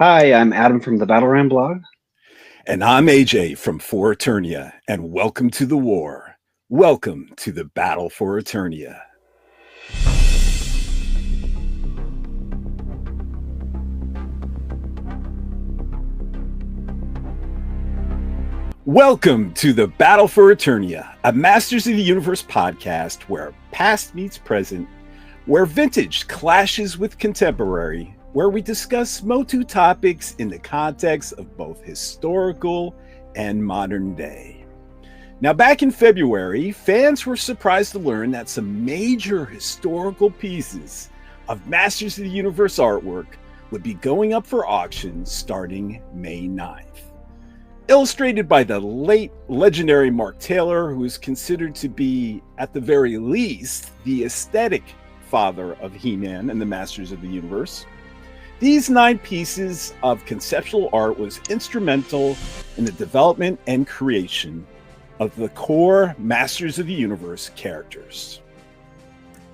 Hi, I'm Adam from the Battleram blog. And I'm AJ from FOR ETERNIA, and welcome to the war. Welcome to the battle for Eternia. Welcome to the Battle for Eternia, a Masters of the Universe podcast where past meets present, where vintage clashes with contemporary, where we discuss MOTU topics in the context of both historical and modern day. Now, back in February, fans were surprised to learn that some major historical pieces of Masters of the Universe artwork would be going up for auction starting May 9th. Illustrated by the late legendary Mark Taylor, who is considered to be, at the very least, the aesthetic father of He-Man and the Masters of the Universe. These 9 pieces of conceptual art was instrumental in the development and creation of the core Masters of the Universe characters.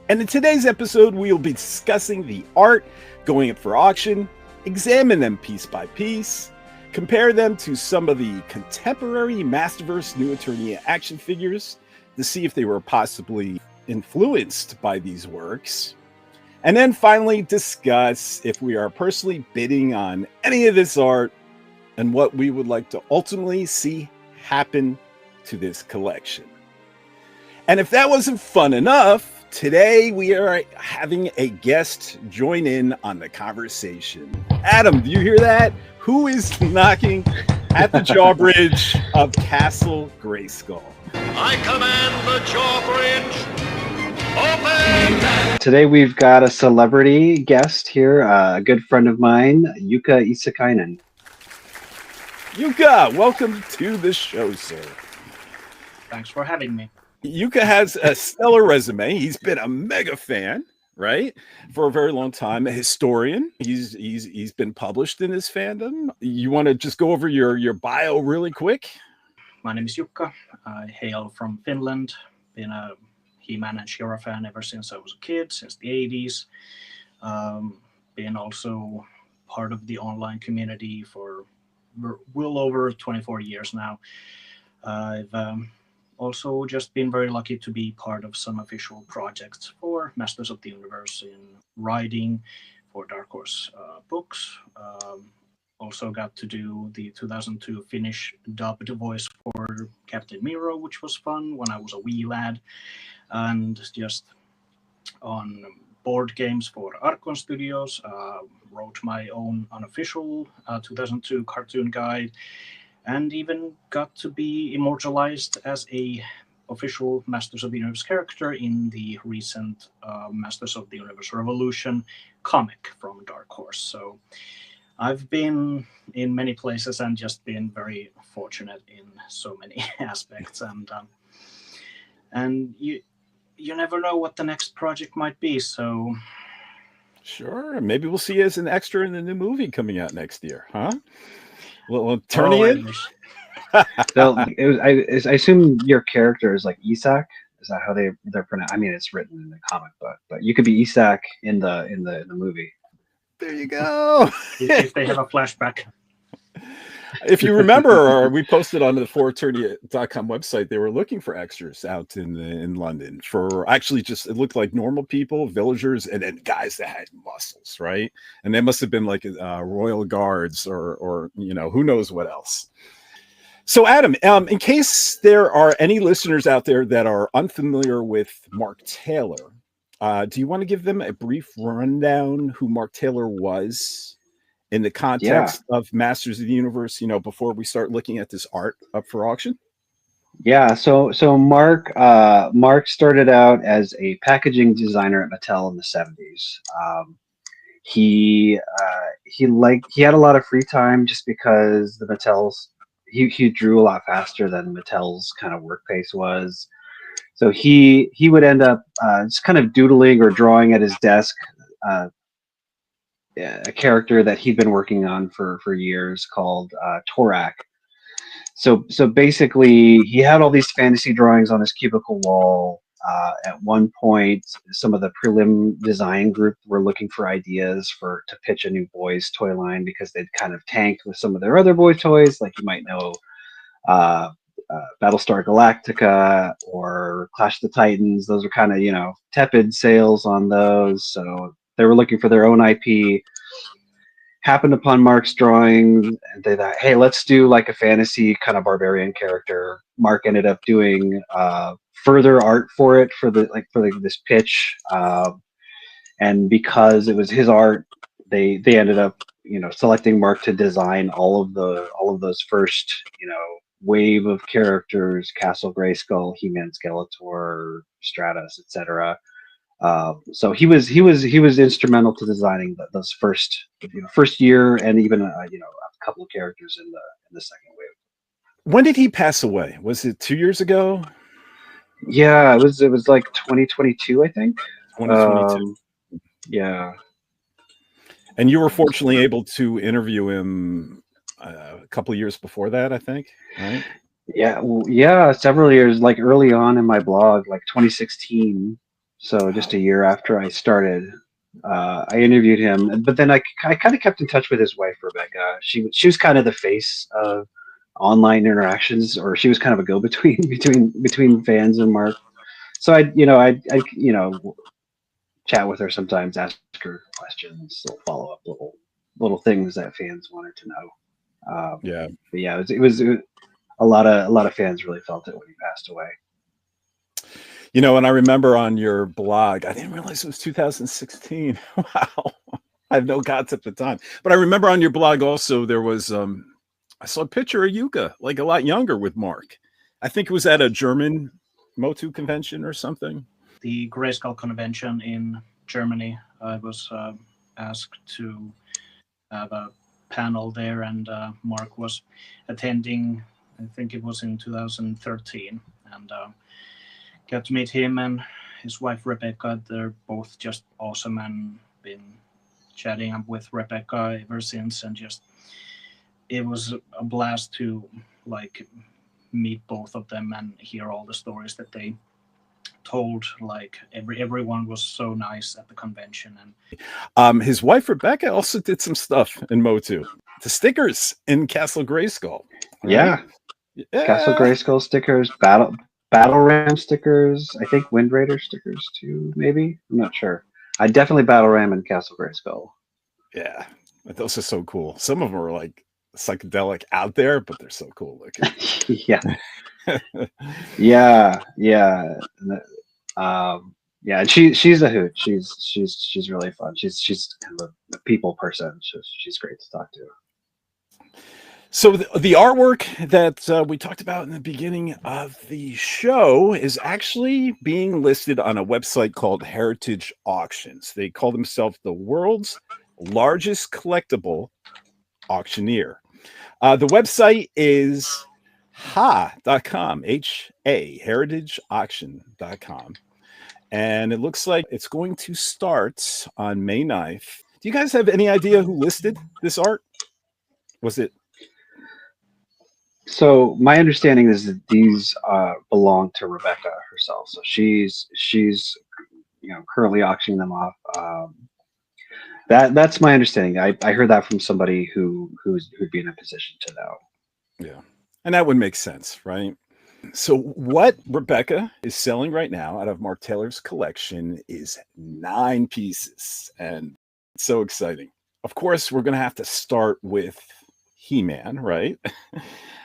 And in today's episode, we will be discussing the art going up for auction, examine them piece by piece, compare them to some of the contemporary Masterverse New Attorneyia action figures to see if they were possibly influenced by these works, and then finally discuss if we are personally bidding on any of this art and what we would like to ultimately see happen to this collection. And if that wasn't fun enough, today we are having a guest join in on the conversation. Adam, do you hear that? Who is knocking at the drawbridge of Castle Grayskull? I command the drawbridge. Open! Today we've got a celebrity guest here, a good friend of mine, Jukka Issakainen. Jukka, welcome to the show, sir. Thanks for having me. Jukka has a stellar resume. He's been a mega fan, right, for a very long time. A historian. He's been published in his fandom. You want to just go over your bio really quick? My name is Jukka. I hail from Finland. Been a HeMan and She-Ra fan ever since I was a kid, since the 80s. Been also part of the online community for well over 24 years now. I've also just been very lucky to be part of some official projects for Masters of the Universe in writing for Dark Horse books. Also got to do the 2002 Finnish dubbed voice for Captain Miro, which was fun when I was a wee lad. And just on board games for Archon Studios, wrote my own unofficial 2002 cartoon guide, and even got to be immortalized as a official Masters of the Universe character in the recent Masters of the Universe Revolution comic from Dark Horse. So I've been in many places and just been very fortunate in so many aspects. And you never know what the next project might be, so sure, maybe we'll see you as an extra in the new movie coming out next year, huh? Well, Attorneyia. So I assume your character is like Isak. Is that how they're pronounced? I mean, it's written in the comic, but you could be Isak in the movie. There you go. if they have a flashback. If you remember, we posted on the ForEternia.com website, they were looking for extras out in London for actually just, it looked like normal people, villagers, and then guys that had muscles, right? And they must have been like royal guards or who knows what else. So Adam, in case there are any listeners out there that are unfamiliar with Mark Taylor, do you want to give them a brief rundown who Mark Taylor was in the context of Masters of the Universe, before we start looking at this art up for auction? Yeah, so Mark started out as a packaging designer at Mattel in the 70s. He had a lot of free time just because the Mattel's he drew a lot faster than Mattel's kind of work pace was. So he would end up just kind of doodling or drawing at his desk a character that he'd been working on for years called Torak. So basically, he had all these fantasy drawings on his cubicle wall. At one point, some of the prelim design group were looking for ideas to pitch a new boys toy line because they'd kind of tanked with some of their other boy toys, like you might know, Battlestar Galactica or Clash of the Titans. Those were kind of, tepid sales on those. So they were looking for their own IP. Happened upon Mark's drawing, and they thought, hey, let's do like a fantasy kind of barbarian character. Mark ended up doing further art for it for this pitch, and because it was his art, they ended up selecting Mark to design all of those first wave of characters: Castle Grayskull, He-Man, Skeletor, Stratos, etc. So he was instrumental to designing those first year, and even a couple of characters in the second wave. When did he pass away? Was it 2 years ago? Yeah, it was like 2022, I think. 2022. Yeah. And you were fortunately able to interview him a couple of years before that, I think, right? Yeah, several years, like early on in my blog, like 2016. So just a year after I started, I interviewed him. But then I kind of kept in touch with his wife, Rebecca. She was kind of the face of online interactions, or she was kind of a go-between between fans and Mark. So I chat with her sometimes, ask her questions, follow up little things that fans wanted to know. But yeah, it was a lot of fans really felt it when he passed away. And I remember on your blog, I didn't realize it was 2016. Wow. I have no concept of time. But I remember on your blog also there was I saw a picture of Jukka, like a lot younger, with Mark. I think it was at a German MOTU convention or something. The Grayskull convention in Germany. I was asked to have a panel there, and Mark was attending. I think it was in 2013, and got to meet him and his wife Rebecca. They're both just awesome, and been chatting up with Rebecca ever since, and just it was a blast to meet both of them and hear all the stories that they told. Like everyone was so nice at the convention. And his wife Rebecca also did some stuff in MOTU. The stickers in Castle Grayskull. Right? Yeah. Castle Grayskull stickers, Battle Ram stickers, I think Wind Raider stickers too, maybe. I'm not sure. I definitely Battle Ram and Castle Grayskull. Yeah, those are so cool. Some of them are like psychedelic out there, but they're so cool looking. Yeah. Yeah. And she's a hoot. She's really fun. She's kind of a people person. She's great to talk to. So the artwork that we talked about in the beginning of the show is actually being listed on a website called Heritage Auctions. They call themselves the world's largest collectible auctioneer. The website is ha.com, H-A, heritageauction.com. And it looks like it's going to start on May 9th. Do you guys have any idea who listed this art? Was it? So my understanding is that these belong to Rebecca herself. So she's currently auctioning them off. That's my understanding. I heard that from somebody who'd be in a position to know. Yeah, and that would make sense, right? So what Rebecca is selling right now out of Mark Taylor's collection is 9 pieces, and it's so exciting. Of course, we're going to have to start with He-Man, right?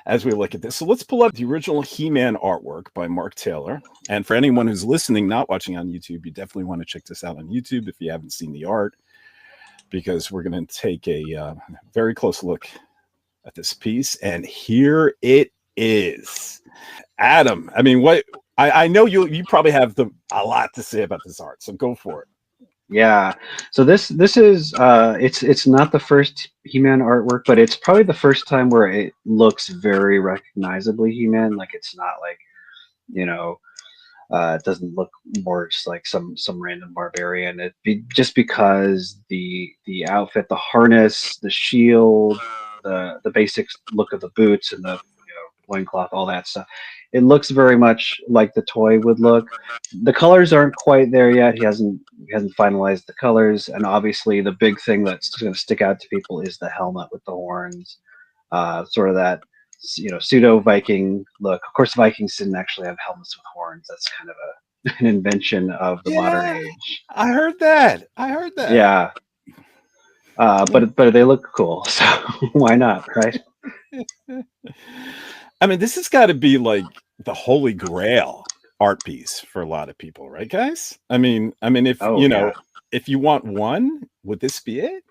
As we look at this. So let's pull up the original He-Man artwork by Mark Taylor. And for anyone who's listening, not watching on YouTube, you definitely want to check this out on YouTube if you haven't seen the art, because we're going to take a very close look at this piece. And here it is. Adam, I mean, I know you probably have a lot to say about this art, so go for it. Yeah, so this is it's not the first He-Man artwork, but it's probably the first time where it looks very recognizably He-Man. Like it's not like, it doesn't look more just like some random barbarian. Just because the outfit, the harness, the shield, the basic look of the boots, and the loincloth, all that stuff. It looks very much like the toy would look. The colors aren't quite there yet. He hasn't finalized the colors, and obviously the big thing that's going to stick out to people is the helmet with the horns, sort of that pseudo Viking look. Of course, Vikings didn't actually have helmets with horns. That's kind of an invention of the modern age. I heard that. Yeah. But they look cool, so why not, right? I mean, this has got to be like the holy grail art piece for a lot of people, right, guys? I mean, if if you want one, would this be it?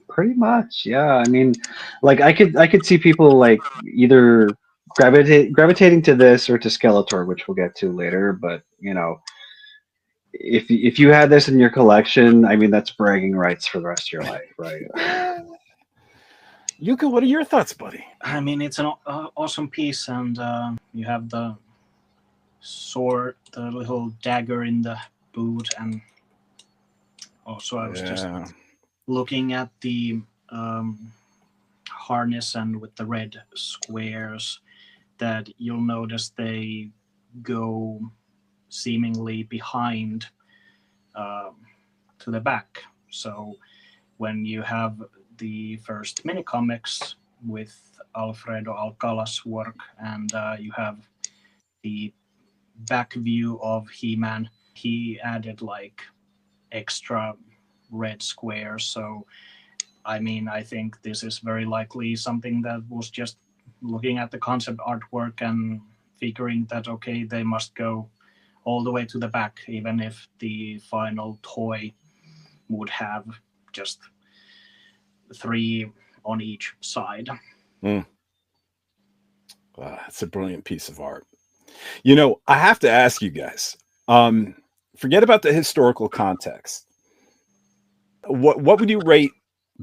Pretty much, yeah. I mean, like I could see people like either gravitating to this or to Skeletor, which we'll get to later. But if you had this in your collection, I mean, that's bragging rights for the rest of your life, right? Jukka, what are your thoughts, buddy? I mean, it's an awesome piece, and you have the sword, the little dagger in the boot, and also I was just looking at the harness and with the red squares that you'll notice they go seemingly behind to the back. So when you have the first mini comics with Alfredo Alcala's work, and you have the back view of He-Man, he added like extra red squares. So I mean, I think this is very likely something that was just looking at the concept artwork and figuring that okay, they must go all the way to the back, even if the final toy would have just 3 on each side. It's a brilliant piece of art. I have to ask you guys, forget about the historical context. What would you rate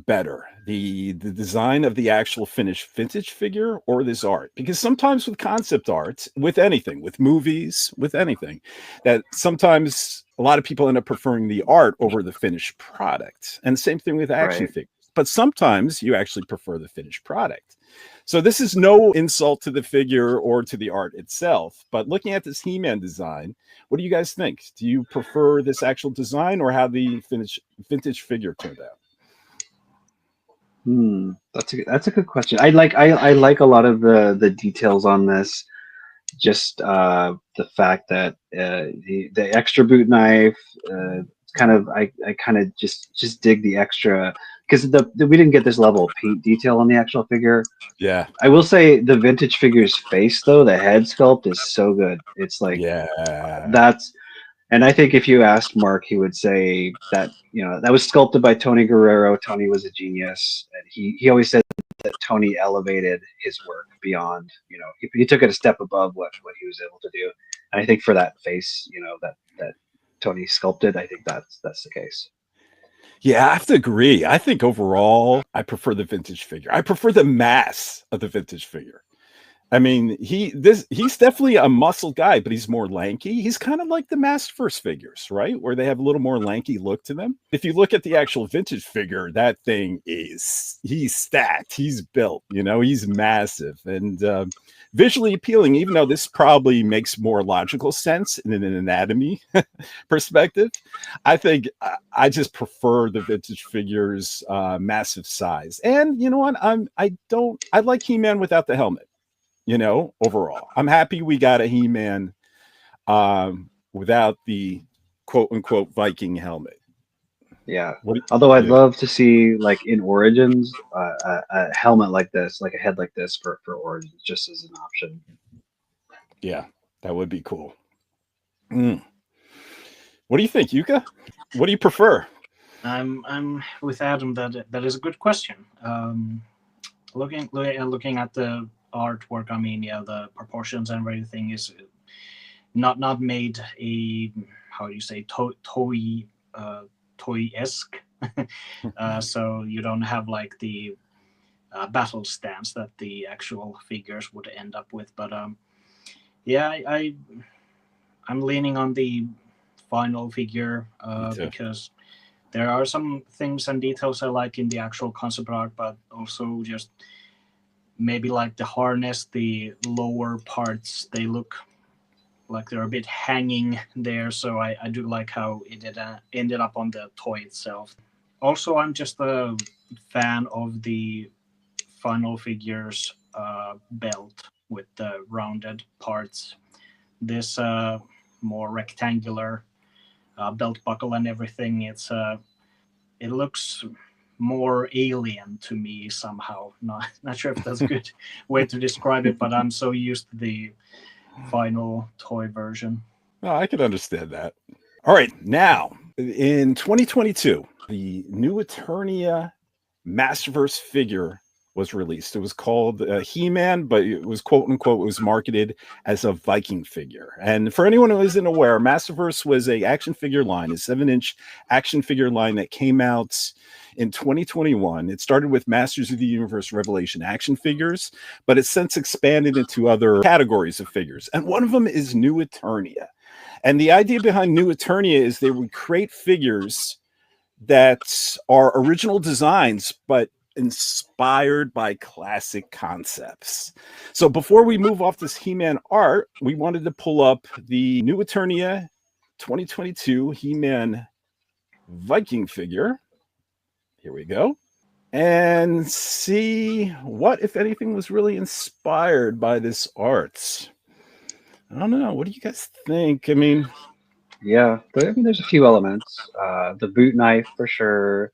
better, the design of the actual finished vintage figure or this art? Because sometimes with concept art, with anything, with movies, with anything, that sometimes a lot of people end up preferring the art over the finished product. And the same thing with action figures. But sometimes you actually prefer the finished product. So this is no insult to the figure or to the art itself, but looking at this He-Man design, what do you guys think? Do you prefer this actual design or how the vintage figure turned out? That's a good question. I like a lot of the details on this. Just the fact that the extra boot knife, I kind of just dig the extra, because we didn't get this level of paint detail on the actual figure. Yeah, I will say the vintage figure's face, though, the head sculpt is so good. It's like and I think if you asked Mark, he would say that that was sculpted by Tony Guerrero. Tony was a genius, and he always said that Tony elevated his work beyond, he took it a step above what he was able to do. And I think for that face, that Tony sculpted, I think that's the case. Yeah, I have to agree. I think overall, I prefer the vintage figure. I prefer the mass of the vintage figure. I mean, he's definitely a muscle guy, but he's more lanky. He's kind of like the Masterverse figures, right? Where they have a little more lanky look to them. If you look at the actual vintage figure, that thing he's stacked. He's built, he's massive and visually appealing, even though this probably makes more logical sense in an anatomy perspective. I think I just prefer the vintage figures massive size. And you know what? I like He-Man without the helmet. Overall, I'm happy we got a He-Man without the quote unquote Viking helmet. Yeah. Although I'd love to see, like in Origins, a helmet like this, like a head like this for Origins, just as an option. Yeah, that would be cool. What do you think, Jukka? What do you prefer? I'm with Adam. That is a good question. Looking at the artwork, I mean, the proportions and everything is not made a, how do you say, toy-esque. So you don't have like the battle stance that the actual figures would end up with. But I'm leaning on the final figure because there are some things and details I like in the actual concept art, but also just maybe like the harness, the lower parts, they look like they're a bit hanging there. So I do like how it ended up on the toy itself. Also, I'm just a fan of the Final Figures belt with the rounded parts. This more rectangular belt buckle and everything, it looks more alien to me somehow. Not sure if that's a good way to describe it, but I'm so used to the final toy version. Oh, I can understand that. All right, now in 2022, the new Eternia Masterverse figure was released. It was called HE-MAN, but it was quote unquote, it was marketed as a Viking figure. And for anyone who isn't aware, Masterverse was a action figure line, a 7-inch action figure line that came out in 2021. It started with Masters of the Universe Revelation action figures, but it's since expanded into other categories of figures. And one of them is New Eternia. And the idea behind New Eternia is they would create figures that are original designs, but inspired by classic concepts. So before we move off this He-Man art, we wanted to pull up the New Eternia 2022 He-Man Viking figure. Here we go. And see what, if anything, was really inspired by this art. I don't know. What do you guys think? I mean, yeah, there's a few elements. The boot knife for sure.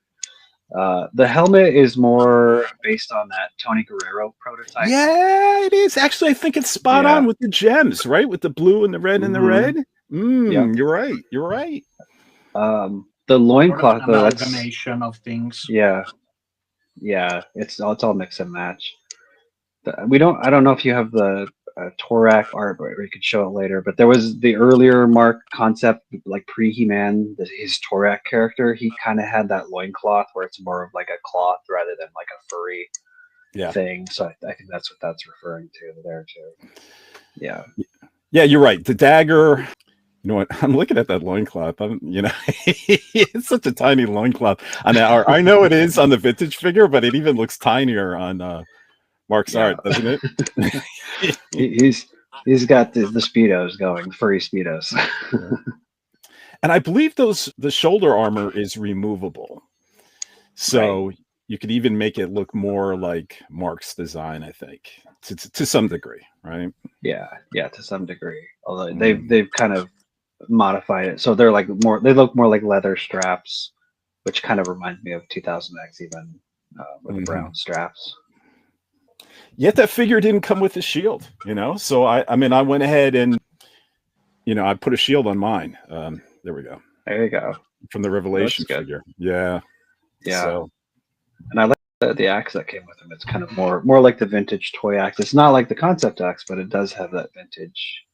The helmet is more based on that Tony Guerrero prototype. yeah, it is. Actually, I think it's spot on with the gems, right? With the blue and the red and the red. Yep. You're right. You're right. The loincloth, though, that's amalgamation of things. Yeah. It's all mix and match. I don't know if you have the Torak art, but we could show it later. But there was the earlier Mark concept, like pre-He-Man, his Torak character. He kind of had that loincloth where it's more of like a cloth rather than like a furry thing. So I think that's what that's referring to there too. Yeah. Yeah, you're right. The dagger. You know what? I'm looking at that loincloth. It's such a tiny loincloth. I know it is on the vintage figure, but it even looks tinier on Mark's art, doesn't it? he's got the Speedos going, furry Speedos. And I believe the shoulder armor is removable. So you could even make it look more like Mark's design, I think, to some degree, right? Yeah, to some degree. Although they've kind of modified it, so they're like they look more like leather straps, which kind of reminds me of 2000X even with the brown straps. Yet that figure didn't come with a shield, so I mean I went ahead and I put a shield on mine. There we go. There you go. From the Revelation figure. Yeah. So. And I like the axe that came with him. It's kind of more like the vintage toy axe. It's not like the concept axe, but it does have that vintage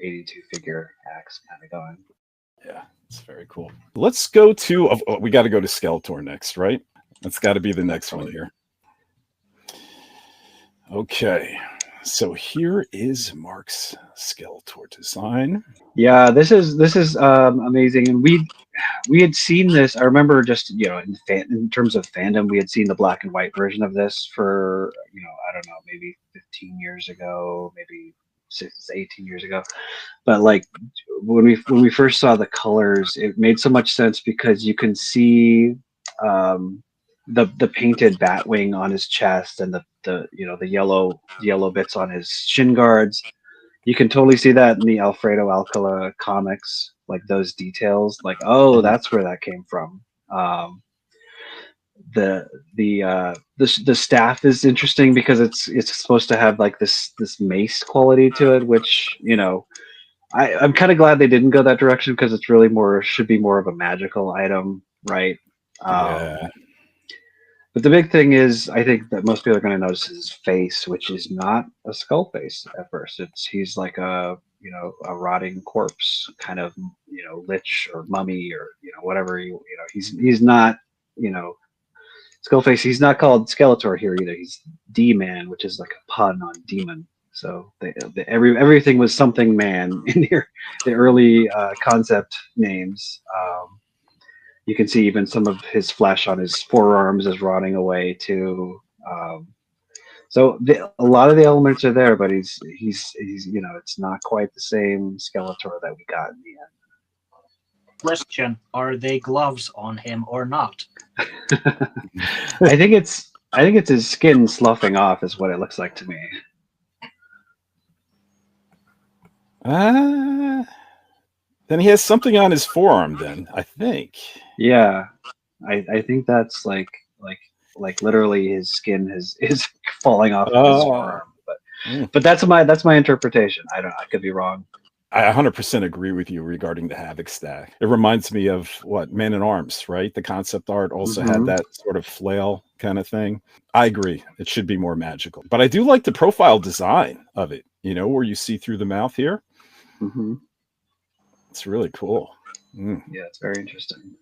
82 figure axe kind of going. Yeah, it's very cool. Let's go to we got to go to Skeletor next, right? That's got to be the next one here. Okay, so here is Mark's Skeletor design. Yeah, this is amazing, and we had seen this. I remember just in terms of fandom, we had seen the black and white version of this for I don't know, maybe 15 years ago, maybe 18 years ago. But like when we first saw the colors, it made so much sense because you can see the painted bat wing on his chest and the yellow bits on his shin guards. You can totally see that in the Alfredo Alcala comics, like those details. Like, oh, that's where that came from. The staff is interesting because it's supposed to have like this mace quality to it, which I'm kind of glad they didn't go that direction because it's really should be more of a magical item, right? But the big thing is, I think that most people are going to notice his face, which is not a skull face at first. He's like a rotting corpse, kind of lich or mummy or whatever. He's not skull face. He's not called Skeletor here either. He's D-Man, which is like a pun on demon. So everything was something man in the early concept names. You can see even some of his flesh on his forearms is rotting away too. So a lot of the elements are there, but he's you know, it's not quite the same Skeletor that we got in the end. Question: are they gloves on him or not? I think it's his skin sloughing off is what it looks like to me. Then he has something on his forearm. Then I think. Yeah, I think that's like literally his skin is falling off of his forearm. But that's my interpretation. I could be wrong. I 100% agree with you regarding the Havoc stack. It reminds me of what Man at Arms, right? The concept art also had that sort of flail kind of thing. I agree. It should be more magical. But I do like the profile design of it, you know, where you see through the mouth here. It's really cool. Yeah, it's very interesting.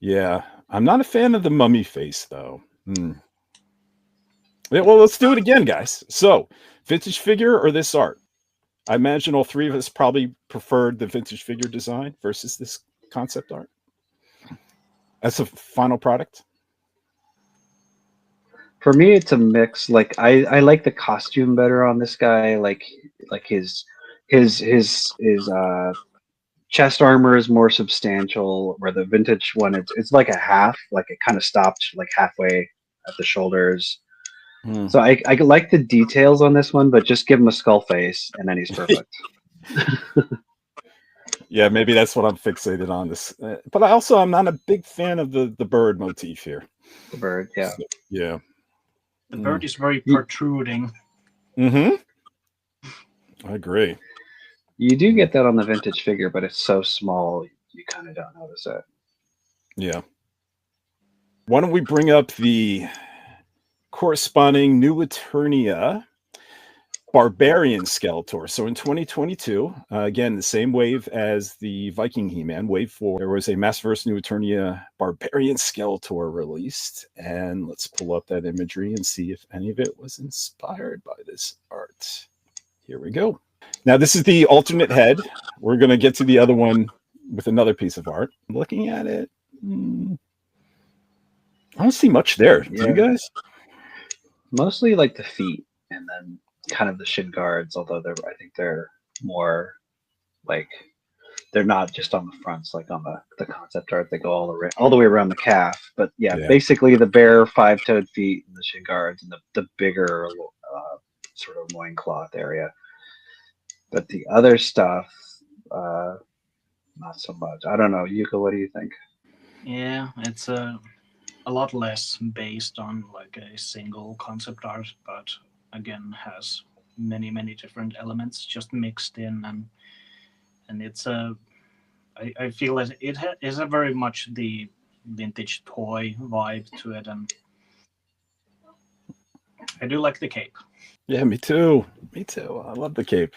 Yeah. I'm not a fan of the mummy face, though. Yeah, well, let's do it again, guys. So, vintage figure or this art? I imagine all three of us probably preferred the vintage figure design versus this concept art. That's a final product. For me, it's a mix. Like I like the costume better on this guy. Like his chest armor is more substantial. Where the vintage one, it's like a half. Like it kind of stopped like halfway at the shoulders. So I like the details on this one, but just give him a skull face and then he's perfect. Yeah, maybe that's what I'm fixated on this. But I'm not a big fan of the bird motif here. The bird, yeah. So, yeah. The bird is very protruding. I agree. You do get that on the vintage figure, but it's so small you kind of don't notice it. Yeah. Why don't we bring up the corresponding new Eternia Barbarian Skeletor. So in 2022, again, the same wave as the Viking He-Man, wave 4, there was a Masterverse new Eternia Barbarian Skeletor released. And let's pull up that imagery and see if any of it was inspired by this art. Here we go. Now, this is the alternate head. We're going to get to the other one with another piece of art. Looking at it, I don't see much there. Do you guys? Mostly like the feet and then kind of the shin guards, although I think they're more like they're not just on the fronts like on the concept art. They go all the way around the calf. But yeah, basically the bare 5-toed feet and the shin guards and the bigger sort of loincloth area. But the other stuff, not so much. I don't know. Jukka, what do you think? Yeah, it's a lot less based on like a single concept art, but again has many different elements just mixed in, and it's I feel that it is a very much the vintage toy vibe to it, and I do like the cape. Yeah, me too. I love the cape.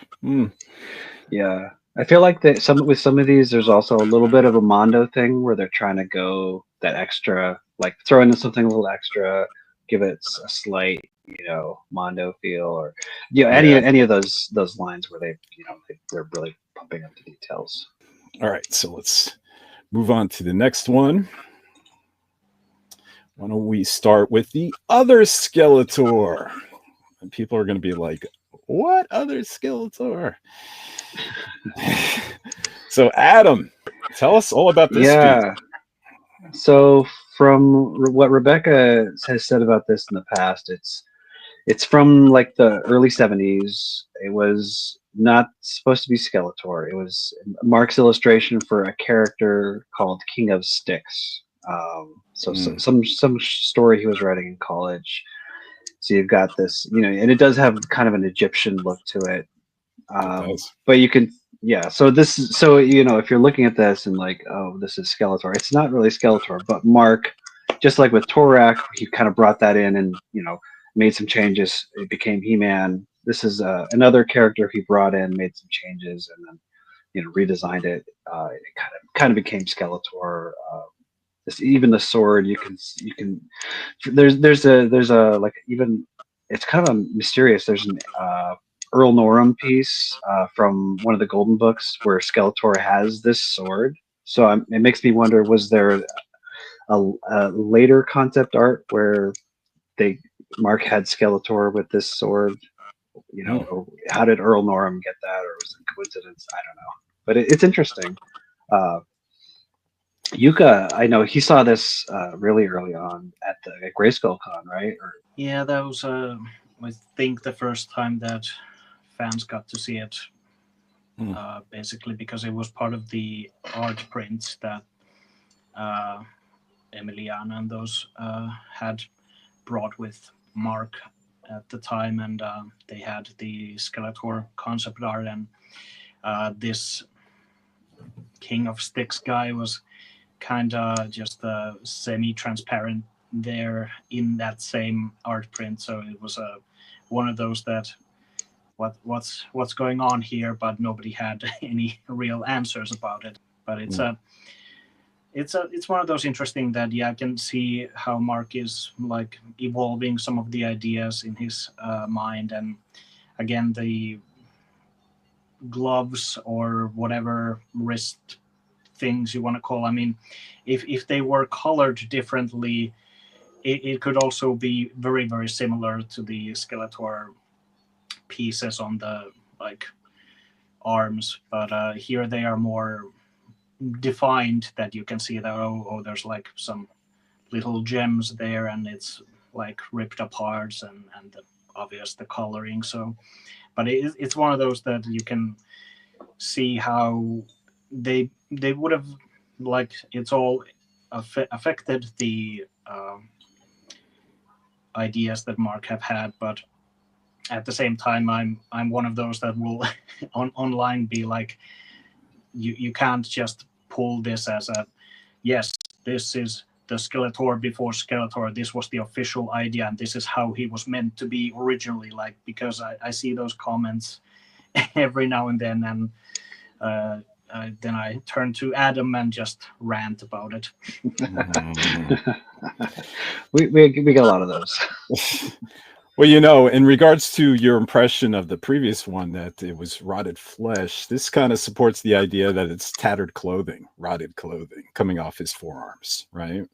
Yeah, I feel like that with some of these, there's also a little bit of a Mondo thing where they're trying to go that extra, like throw in something a little extra, give it a slight, Mondo feel, or any of those lines where they're really pumping up the details. All right, so let's move on to the next one. Why don't we start with the other Skeletor? And people are going to be like, what other Skeletor? So, Adam, tell us all about this piece. So from what Rebecca has said about this in the past, it's from like the early 70s. It was not supposed to be Skeletor. It was Mark's illustration for a character called King of Sticks. Some story he was writing in college. So you've got this, and it does have kind of an Egyptian look to it. But you can, So this is if you're looking at this and like, oh, this is Skeletor. It's not really Skeletor, but Mark, just like with Torak, he kind of brought that in and made some changes. It became He-Man. This is another character he brought in, made some changes, and then redesigned it. It kind of became Skeletor. Even the sword, you can. There's a like even it's kind of mysterious. There's an Earl Norham piece from one of the Golden Books where Skeletor has this sword. So it makes me wonder: was there a later concept art where they Mark had Skeletor with this sword. You know, how did Earl Norham get that, or was it a coincidence? I don't know. But it's interesting. Jukka, I know he saw this really early on at Grayskull Con, right? Or, Yeah, that was I think the first time that fans got to see it. Basically, because it was part of the art prints that Emiliana and those had brought with Mark at the time, and they had the Skeletor concept art, and this King of Sticks guy was kind of just semi-transparent there in that same art print, so it was one of those that what's going on here, but nobody had any real answers about it. But it's one of those interesting that I can see how Mark is like evolving some of the ideas in his mind, and again the gloves or whatever wrist things you want to call. I mean, if they were colored differently, it could also be very, very similar to the Skeletor pieces on the like arms, but here they are more defined, that you can see that oh there's like some little gems there, and it's like ripped apart, and the coloring. So, but it's one of those that you can see how they would have, like, it's all affected the ideas that Mark have had, but at the same time I'm one of those that will online be like, you can't just pull this as a yes, this is the Skeletor before Skeletor, this was the official idea and this is how he was meant to be originally, like, because I see those comments every now and then, and then I turn to Adam and just rant about it. we get a lot of those. Well, you know, in regards to your impression of the previous one, that it was rotted flesh, this kind of supports the idea that it's tattered clothing, rotted clothing coming off his forearms, right?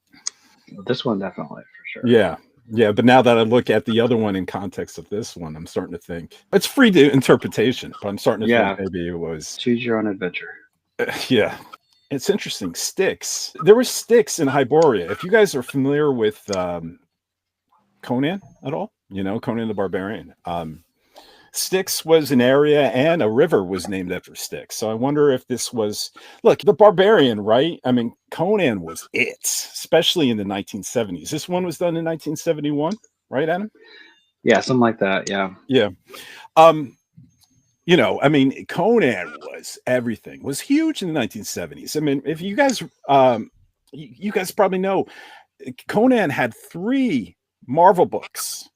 This one definitely, for sure. Yeah, but now that I look at the other one in context of this one, I'm starting to think it's free to interpretation, but I'm starting to think maybe it was choose your own adventure. Yeah, it's interesting. Styx. There were Styx in Hyboria. If you guys are familiar with Conan at all, you know, Conan the Barbarian. Styx was an area, and a river was named after Styx. So I wonder if this was, look, the Barbarian, right? I mean, Conan was it, especially in the 1970s. This one was done in 1971, right, Adam? Yeah, something like that. Yeah. You know, I mean, Conan was everything, was huge in the 1970s. I mean, if you guys, you guys probably know, Conan had 3 Marvel books.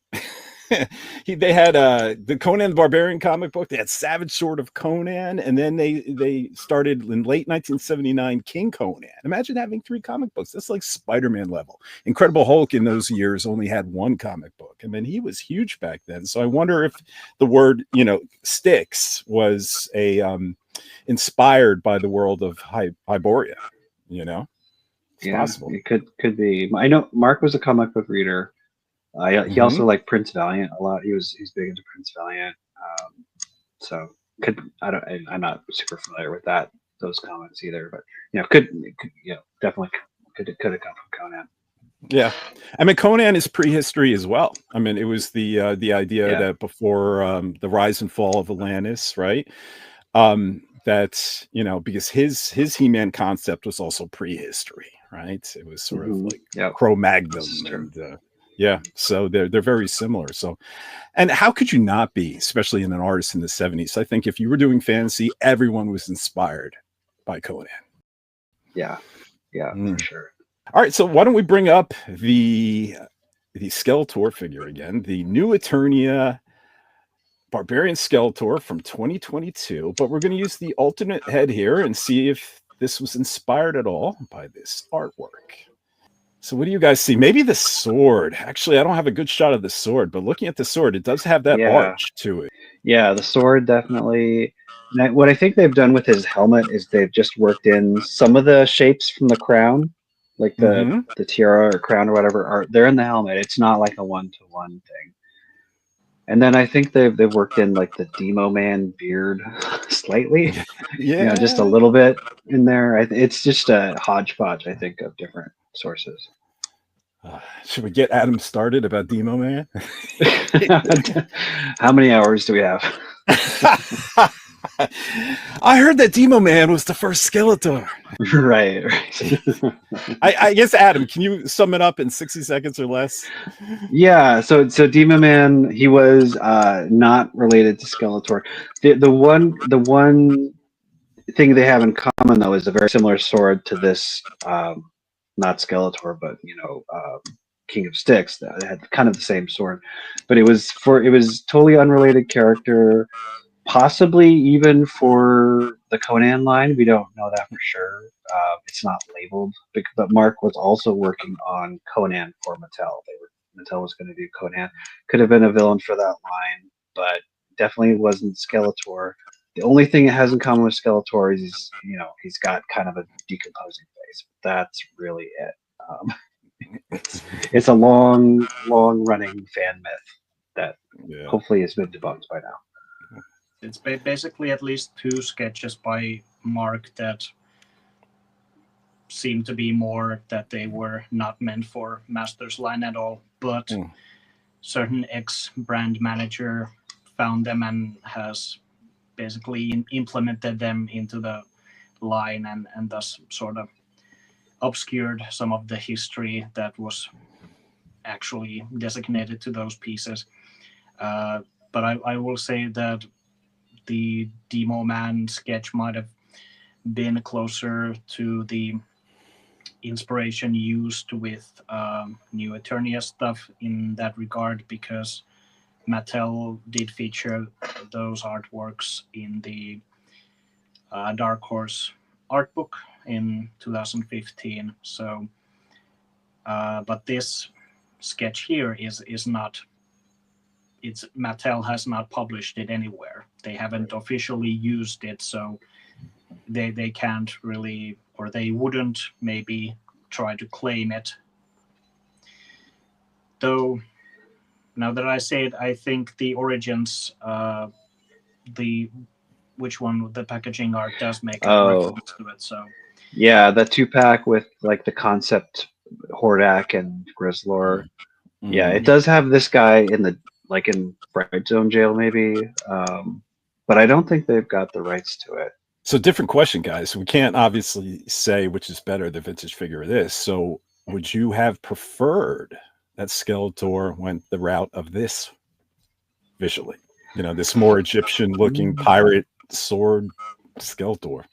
They had the Conan the Barbarian comic book. They had Savage Sword of Conan, and then they started in late 1979 King Conan. Imagine having 3 comic books. That's like Spider-Man level. Incredible Hulk in those years only had 1 comic book. I mean, he was huge back then. So I wonder if the word, you know, Styx was a inspired by the world of Hyboria. You know, it's possible. It could be. I know Mark was a comic book reader. He also liked Prince Valiant a lot. He's big into Prince Valiant. So I'm not super familiar with those comments either, but you know, definitely could have come from Conan. Yeah, I mean, Conan is prehistory as well. I mean, it was the idea that before the rise and fall of Atlantis, right? That, you know, because his He-Man concept was also prehistory, right? It was sort of like Cro-Magnon and. Yeah, so they're very similar. So, and how could you not be, especially in an artist in the 70s? I think if you were doing fantasy, everyone was inspired by Conan. Yeah, for sure. All right, so why don't we bring up the Skeletor figure again, the new Eternia Barbarian Skeletor from 2022, but we're going to use the alternate head here and see if this was inspired at all by this artwork. So what do you guys see? Maybe the sword. Actually, I don't have a good shot of the sword, but looking at the sword, it does have that arch to it. Yeah, the sword definitely. What I think they've done with his helmet is they've just worked in some of the shapes from the crown like the tiara or crown or whatever, they're in the helmet. It's not like a 1-to-1 thing. And then I think they've worked in like the Demo Man beard slightly, Yeah, just a little bit in there. It's just a hodgepodge, I think, of different sources. Should we get Adam started about Demo Man? How many hours do we have? I heard that Demo Man was the first Skeletor. Right. I guess, Adam, can you sum it up in 60 seconds or less? Yeah, so Demo Man, he was not related to Skeletor. The one thing they have in common, though, is a very similar sword to this, not Skeletor, but King of Styx. That had kind of the same sword, but it was totally unrelated character, possibly even for the Conan line. We don't know that for sure. It's not labeled, but Mark was also working on Conan for Mattel. Mattel was going to do Conan. Could have been a villain for that line, but definitely wasn't Skeletor. The only thing it has in common with Skeletor is he's got kind of a decomposing face. That's really it. It's a long running fan myth that hopefully has been debunked by now. It's basically at least 2 sketches by Mark that seem to be more that they were not meant for Masters line at all, but certain ex-brand manager found them and has basically implemented them into the line and thus sort of obscured some of the history that was actually designated to those pieces. But I will say that the Demo Man sketch might have been closer to the inspiration used with New Eternia stuff in that regard, because Mattel did feature those artworks in the Dark Horse art book in 2015. So, but this sketch here is not. It's Mattel has not published it anywhere. They haven't officially used it, so they can't really, or they wouldn't maybe try to claim it. Though, now that I say it, I think the Origins, which one, the packaging art does make a reference to it. So yeah, the 2-pack with like the concept Hordak and Grizzlor. Yeah, it does have this guy in Fright Zone jail maybe, but I don't think they've got the rights to it. So different question, guys. We can't obviously say which is better, the vintage figure or this. So would you have preferred that Skeletor went the route of this visually? This more Egyptian looking pirate sword Skeletor.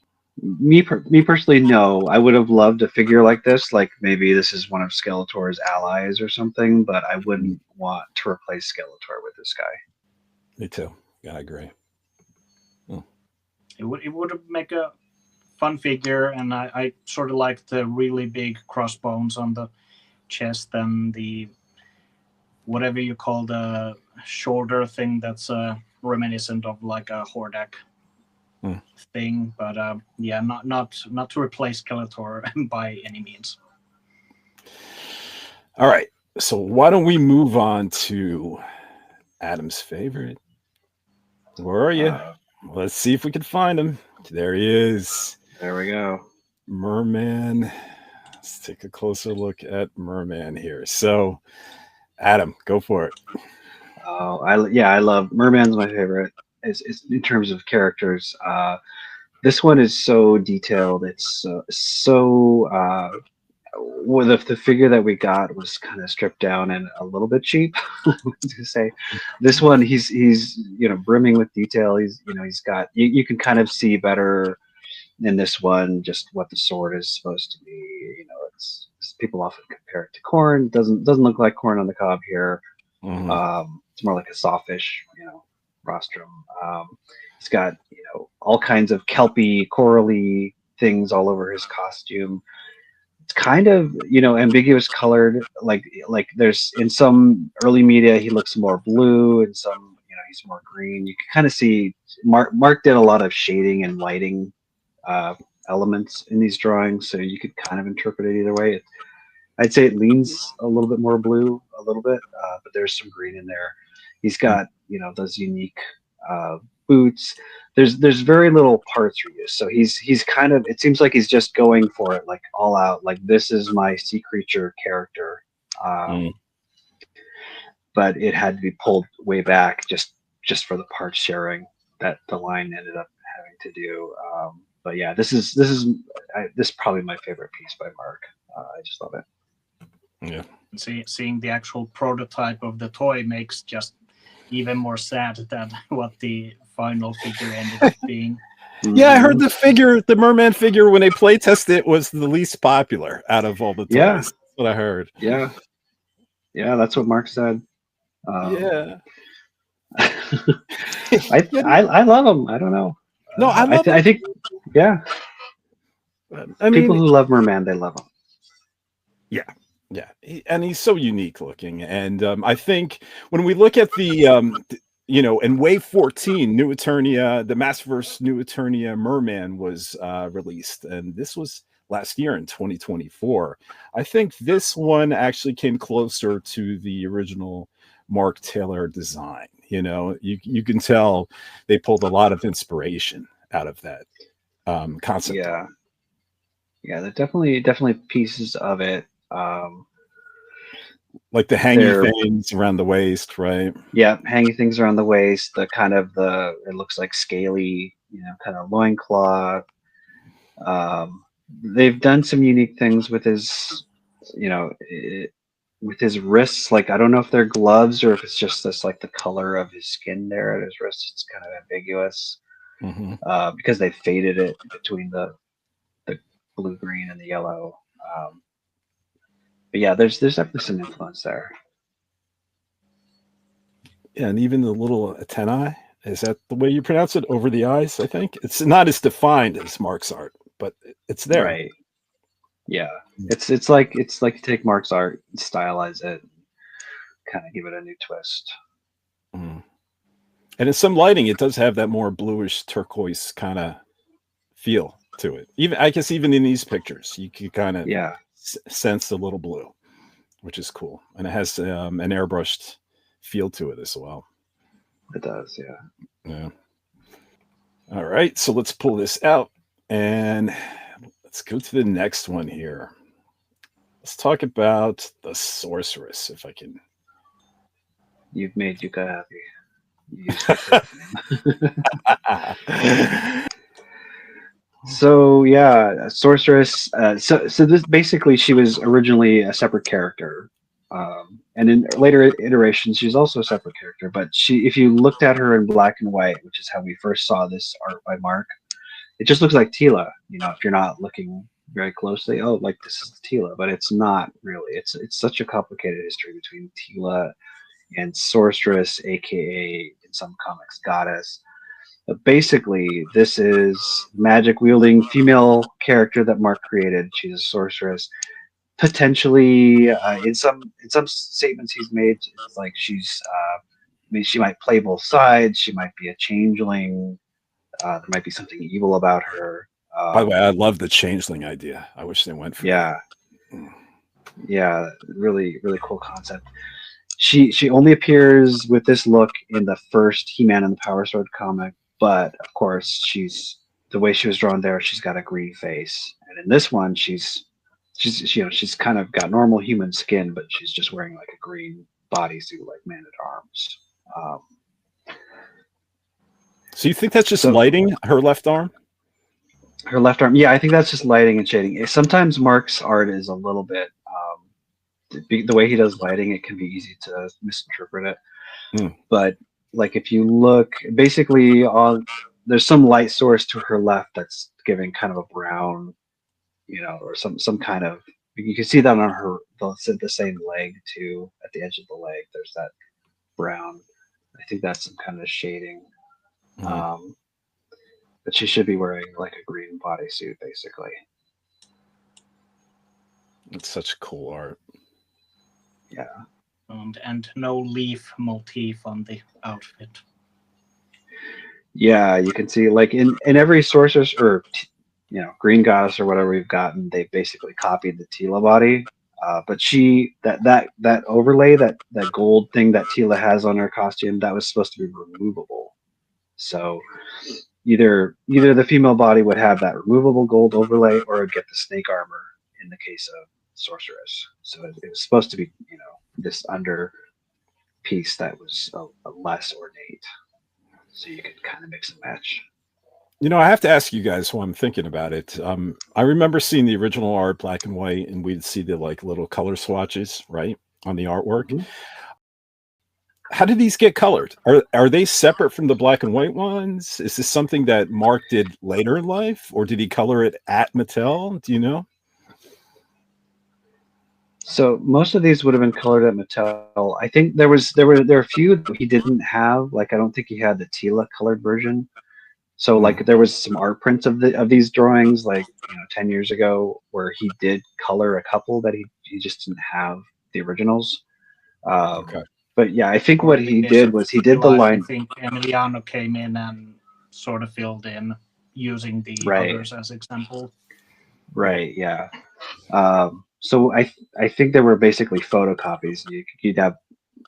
Me personally, no. I would have loved a figure like this. Like maybe this is one of Skeletor's allies or something, but I wouldn't want to replace Skeletor with this guy. Me too. Yeah, I agree. It would make a fun figure, and I sort of like the really big crossbones on the chest and the whatever you call the shoulder thing that's reminiscent of like a Hordak thing, but yeah, not to replace Skeletor by any means. All right, so why don't we move on to Adam's favorite? Where are you? Let's see if we can find him. There he is. There we go. Merman. Let's take a closer look at Merman here. So, Adam, go for it. Oh, I love Merman's my favorite. It's in terms of characters. This one is so detailed. It's well, the figure that we got was kind of stripped down and a little bit cheap. To say, this one he's brimming with detail. He's got you can kind of see better in this one just what the sword is supposed to be. It's people often compare it to corn. Doesn't look like corn on the cob here. It's more like a sawfish, rostrum. He's got all kinds of kelpy, corally things all over his costume. It's kind of ambiguous colored. Like there's in some early media he looks more blue, and some he's more green. You can kind of see Mark did a lot of shading and lighting elements in these drawings, so you could kind of interpret it either way. I'd say it leans a little bit more blue, a little bit, but there's some green in there. He's got, you know, those unique boots. There's very little parts reuse, so he's kind of, it seems like he's just going for it, like all out, like this is my sea creature character. But it had to be pulled way back just for the part sharing that the line ended up having to do. But yeah, this is probably my favorite piece by Mark. I just love it. Yeah. Seeing the actual prototype of the toy makes just even more sad than what the final figure ended up being. Yeah, I heard the Merman figure, when they play tested it, was the least popular out of all the toys. Yeah. That's what I heard. Yeah, that's what Mark said. Yeah. I love him. I don't know. No, I think yeah. I mean, people who love Merman, they love him. Yeah, and he's so unique looking, and I think when we look at the you know, in Wave 14, New Eternia, the Masterverse New Eternia Merman was released, and this was last year in 2024. I think this one actually came closer to the original Mark Taylor design. You know, you can tell they pulled a lot of inspiration out of that concept. Yeah, there's definitely pieces of it. Like the hanging things around the waist, right? Yeah, hanging things around the waist, the kind of it looks like scaly, you know, kind of loincloth. They've done some unique things with his, you know, with his wrists. Like, I don't know if they're gloves or if it's just this, like, the color of his skin there at his wrists. It's kind of ambiguous because they faded it between the blue, green, and the yellow. But yeah, there's definitely some influence there. Yeah, and even the little antennae, is that the way you pronounce it? Over the eyes, I think. It's not as defined as Mark's art, but it's there. Right. Yeah. It's like you take Mark's art, stylize it, kind of give it a new twist. And in some lighting, it does have that more bluish turquoise kind of feel to it. Even I guess even in these pictures, you can kind of sense a little blue, which is cool, and it has an airbrushed feel to it as well. It does, yeah. All right, so let's pull this out and let's go to the next one here. Let's talk about the Sorceress, if I can. You've made Jukka happy. So yeah, Sorceress. So this basically, she was originally a separate character, and in later iterations, she's also a separate character. But if you looked at her in black and white, which is how we first saw this art by Mark, it just looks like Teela. You know, if you're not looking very closely, oh, like this is Teela, but it's not really. It's such a complicated history between Teela and Sorceress, aka in some comics, Goddess. But basically, this is magic-wielding female character that Mark created. She's a sorceress. Potentially, in some statements he's made, it's like she's. I mean, she might play both sides. She might be a changeling. There might be something evil about her. By the way, I love the changeling idea. I wish they went for that. Yeah, really, really cool concept. She only appears with this look in the first He-Man and the Power Sword comic. But of course, she's the way she was drawn there. She's got a green face, and in this one, she's kind of got normal human skin, but she's just wearing like a green bodysuit, like Man at Arms. So you think that's just lighting her left arm? Her left arm, yeah, I think that's just lighting and shading. Sometimes Mark's art is a little bit the way he does lighting. It can be easy to misinterpret it, but. Like if you look, basically there's some light source to her left that's giving kind of a brown, you know, or some kind of. You can see that on her the same leg too. At the edge of the leg, there's that brown. I think that's some kind of shading. But she should be wearing like a green bodysuit, basically. It's such cool art. Yeah. And no leaf motif on the outfit. Yeah, you can see like in every Sorceress or Green Goddess or whatever we've gotten, they basically copied the Tila body. But that overlay, that gold thing that Tila has on her costume, that was supposed to be removable. So either the female body would have that removable gold overlay, or it'd get the snake armor in the case of Sorceress. So it was supposed to be, this under piece that was a less ornate, so you could kind of mix and match. I have to ask you guys while I'm thinking about it. I remember seeing the original art black and white, and we'd see the little color swatches, right, on the artwork. Mm-hmm. How did these get colored? Are they separate from the black and white ones? Is this something that Mark did later in life, or did he color it at Mattel? Do you know? So most of these would have been colored at Mattel. I think there were a few that he didn't have. Like, I don't think he had the Tila colored version. So there was some art prints of these drawings 10 years ago where he did color a couple that he just didn't have the originals. Okay. But yeah, I think what he did was he did the line. I think Emiliano came in and sort of filled in using the others as example. Right. Yeah. So I think there were basically photocopies. You'd have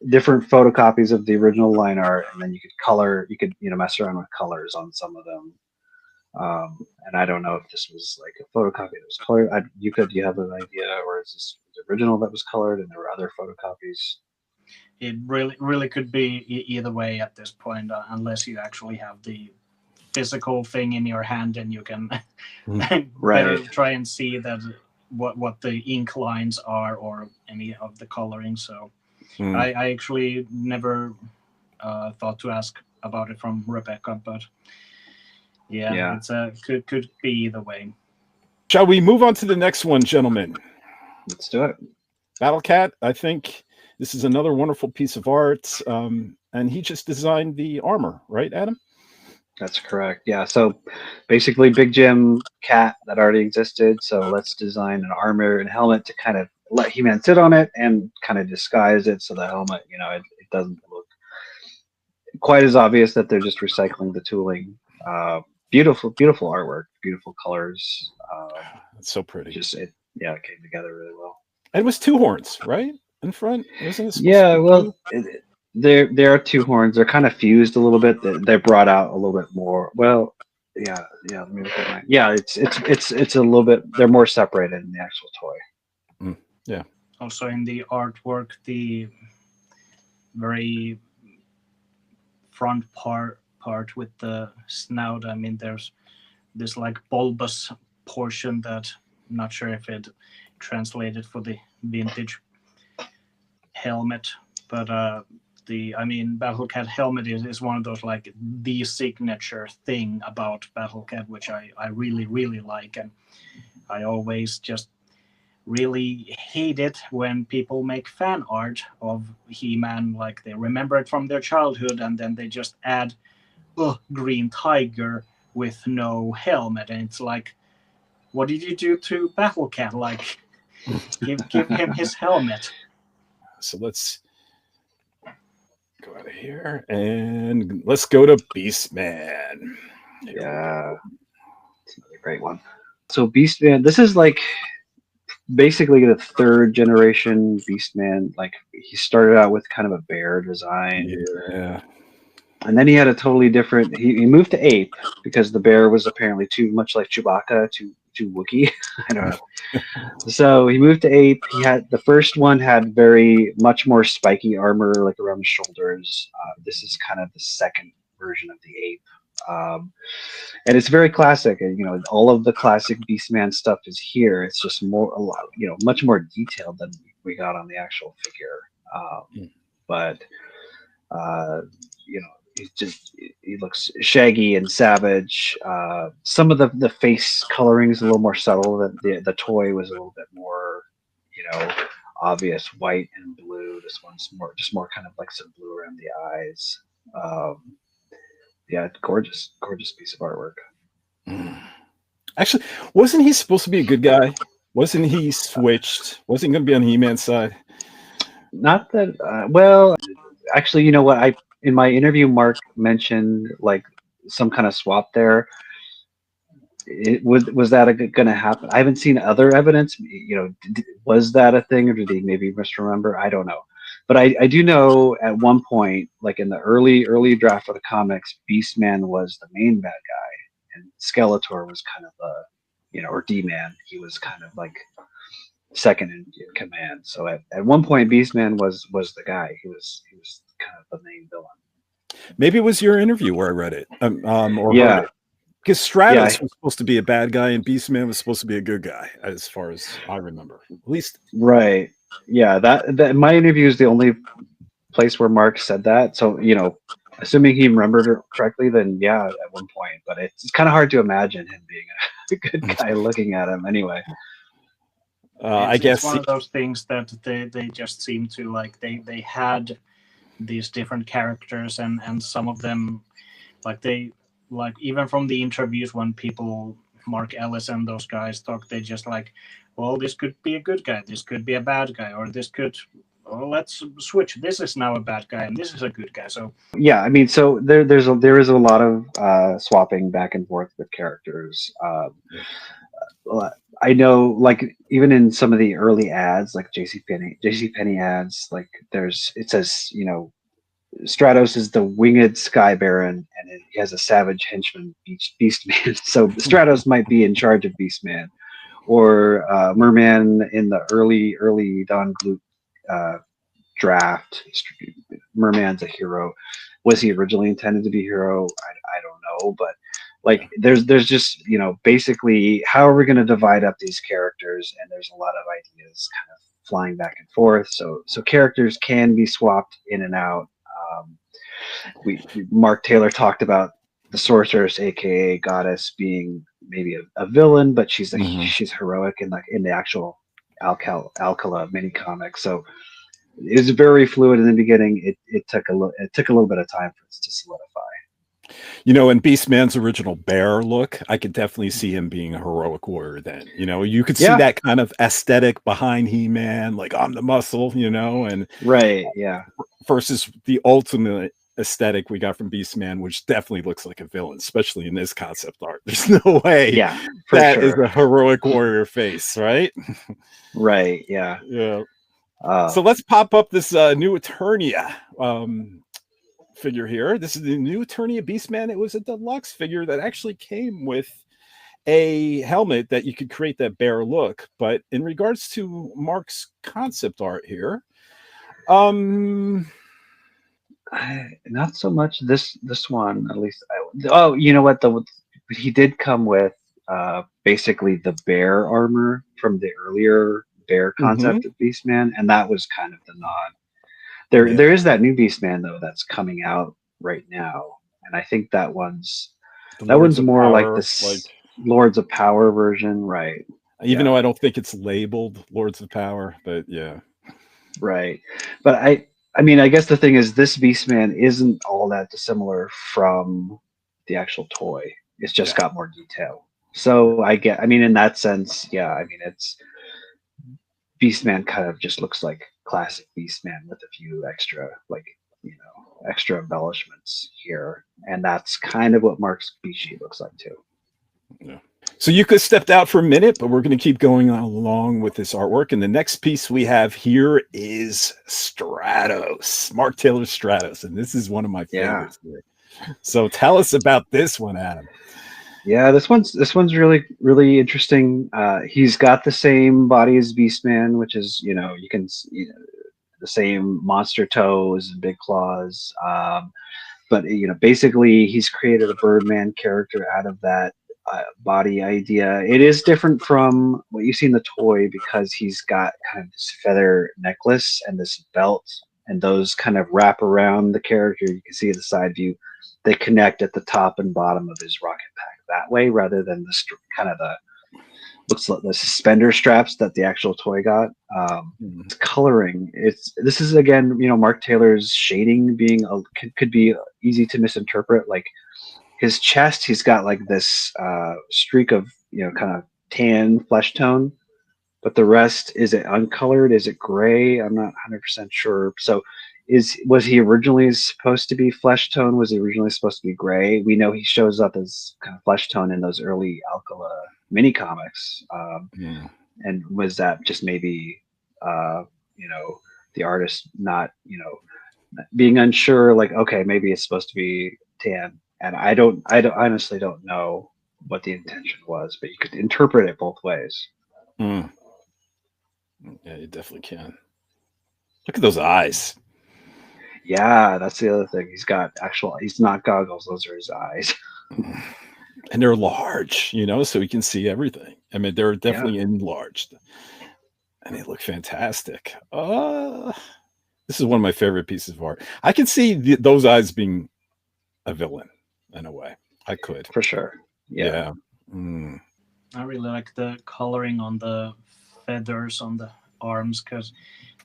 different photocopies of the original line art, and then you could color. You could mess around with colors on some of them. And I don't know if this was like a photocopy that was colored. Do you have an idea, or is this the original that was colored and there were other photocopies? It really could be either way at this point, unless you actually have the physical thing in your hand and you can better try and see that what the ink lines are or any of the coloring. So I actually never thought to ask about it from Rebecca, but it's could be either way. Shall we move on to the next one, gentlemen? Let's do it. Battle Cat, I think this is another wonderful piece of art, and he just designed the armor, right, Adam? That's correct. Yeah. So basically, Big Jim Cat that already existed. So let's design an armor and helmet to kind of let He-Man sit on it and kind of disguise it so the helmet, it doesn't look quite as obvious that they're just recycling the tooling. Beautiful artwork, beautiful colors. It's so pretty. It came together really well. And it was two horns, right, in front? Isn't it? Yeah. Well. There are two horns. They're kind of fused a little bit. They're brought out a little bit more. Well, yeah. Let me look at mine. Yeah, it's a little bit. They're more separated in the actual toy. Yeah. Also in the artwork, the very front part with the snout. I mean, there's this bulbous portion that I'm not sure if it translated for the vintage helmet, but Battle Cat helmet is one of those the signature thing about Battle Cat, which I really, really like. And I always just really hate it when people make fan art of He-Man, they remember it from their childhood, and then they just add a green tiger with no helmet. And it's what did you do to Battle Cat? Give him his helmet. So let's go out of here and let's go to Beastman. Yeah, it's another great one. So Beastman, this is basically the third generation Beastman. He started out with kind of a bear design. Yeah. And then he had a totally different. He moved to ape because the bear was apparently too much like Chewbacca, too Wookiee. I don't know. So he moved to ape. He had the first one had much more spiky armor around the shoulders. This is kind of the second version of the ape, and it's very classic. And all of the classic Beastman stuff is here. It's just much more detailed than we got on the actual figure. But he looks shaggy and savage. Some of the face coloring is a little more subtle. The toy was a little bit more, obvious white and blue. This one's more kind of some blue around the eyes. Gorgeous piece of artwork. Actually, wasn't he supposed to be a good guy? Wasn't he switched? Wasn't he going to be on He-Man's side? Not that. Well, actually, you know what? In my interview, Mark mentioned some kind of swap there. was that going to happen? I haven't seen other evidence. You know, was that a thing, or did he maybe misremember? I don't know. But I do know at one point, like in the early draft of the comics, Beastman was the main bad guy, and Skeletor was kind of the, you know, or D-Man. He was kind of like second in command. So at one point, Beastman was the guy. He was kind of the main villain. Maybe it was your interview where I read it, or Yeah. heard it. Because Stratos was supposed to be a bad guy and Beastman was supposed to be a good guy, as far as I remember. At least, right. Yeah, that my interview is the only place where Mark said that. So, you know, assuming he remembered it correctly, then yeah, at one point. But it's kind of hard to imagine him being a good guy looking at him anyway. I guess it's one of those things that they just seem to like. They had these different characters, and some of them, like even from the interviews when people, Mark Ellis and those guys talk, they just like, well, this could be a good guy, this could be a bad guy, or this could, oh, let's switch, this is now a bad guy and this is a good guy. So yeah, I mean, so there is a lot of swapping back and forth with characters. I know, like, even in some of the early ads, like JCPenney ads, like it says, you know, Stratos is the winged Sky Baron, and he has a savage henchman, Beastman. So Stratos might be in charge of Beastman, or Merman in the early Don Bluth draft. Merman's a hero. Was he originally intended to be a hero? I don't know, but like there's just, you know, basically how are we going to divide up these characters, and there's a lot of ideas kind of flying back and forth. So characters can be swapped in and out. Mark Taylor talked about the Sorceress, aka Goddess, being maybe a villain, but she's heroic in the actual Alcala mini comic. So it was very fluid in the beginning. It took a little bit of time for it to solidify. You know, in Beastman's original bear look, I could definitely see him being a heroic warrior then. You know, you could see that kind of aesthetic behind He-Man, like I'm the muscle, you know, and right, yeah. Versus the ultimate aesthetic we got from Beastman, which definitely looks like a villain, especially in this concept art. There's no way that is a heroic warrior face, right? Right, yeah. Yeah. So let's pop up this new Eternia figure here. This is the new Eternia Beastman. It was a deluxe figure that actually came with a helmet that you could create that bear look. But in regards to Mark's concept art here, not so much this one, at least. You know what? He did come with basically the bear armor from the earlier bear concept of Beastman, and that was kind of the nod. There is that new Beastman though that's coming out right now, and I think that one's more Power, like the Lords of Power version, right? Even though I don't think it's labeled Lords of Power, but yeah, right. But I mean, I guess the thing is, this Beastman isn't all that dissimilar from the actual toy. It's just got more detail. So I mean, in that sense, yeah. I mean, it's Beastman kind of just looks like classic Beastman with a few extra, like, you know, extra embellishments here, and that's kind of what Mark's species looks like too. Yeah. So you could stepped out for a minute, but we're going to keep going along with this artwork. And the next piece we have here is Stratos, Mark Taylor Stratos, and this is one of my favorites here. So tell us about this one, Adam. Yeah, this one's really interesting. He's got the same body as Beastman, which is, you know, the same monster toes and big claws. But you know, basically, he's created a Birdman character out of that body idea. It is different from what you see in the toy because he's got kind of this feather necklace and this belt, and those kind of wrap around the character. You can see the side view. They connect at the top and bottom of his rocket pack that way, rather than the kind of looks like the suspender straps that the actual toy got. It's coloring. This is again, you know, Mark Taylor's shading being could be easy to misinterpret. Like his chest, he's got like this streak of, you know, kind of tan flesh tone, but the rest, is it uncolored? Is it gray? I'm not 100% sure. So was he originally supposed to be flesh tone? Was he originally supposed to be gray? We know he shows up as kind of flesh tone in those early Alcala mini comics. And was that just maybe, the artist not, being unsure, like, okay, maybe it's supposed to be tan. And I honestly don't know what the intention was, but you could interpret it both ways. Yeah, you definitely can. Look at those eyes. Yeah, that's the other thing. He's not goggles. Those are his eyes. And they're large, so you can see everything. I mean, they're definitely enlarged. And they look fantastic. This is one of my favorite pieces of art. I can see those eyes being a villain in a way. I could. For sure. Yeah. I really like the coloring on the feathers on the arms, because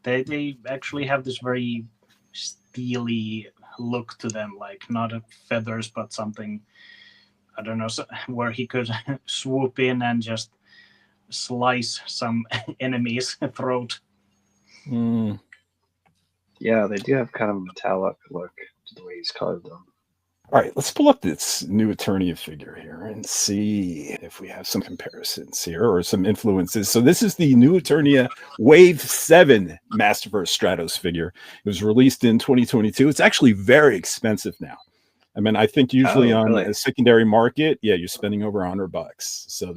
they actually have this very steely look to them, like not feathers, but something, I don't know, where he could swoop in and just slice some enemy's throat. Yeah, they do have kind of a metallic look to the way he's colored them. All right, let's pull up this new Eternia figure here and see if we have some comparisons here or some influences. So this is the new Eternia Wave 7 Masterverse Stratos figure. It was released in 2022. It's actually very expensive now. I mean, I think usually on a secondary market, you're spending over $100. So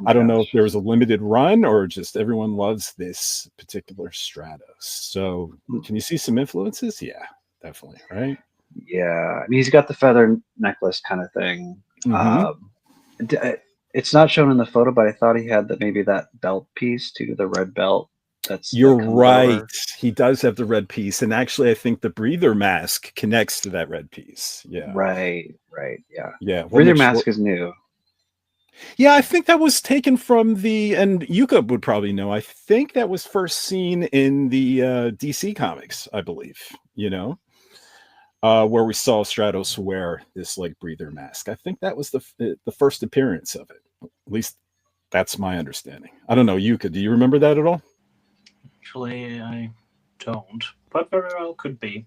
I don't know if there was a limited run or just everyone loves this particular Stratos. So can you see some influences? Yeah, definitely, right? Yeah, I mean, he's got the feather necklace kind of thing. It's not shown in the photo, but I thought he had maybe that belt piece too, the red belt. You're right. He does have the red piece, and actually, I think the breather mask connects to that red piece. Yeah. Right. Yeah. Breather mask is new. Yeah, I think that was taken from and Jukka would probably know. I think that was first seen in the DC comics, I believe. Where we saw Stratos wear this like breather mask. I think that was the first appearance of it. At least that's my understanding. I don't know, Jukka, do you remember that at all? Actually, I don't, but very well could be.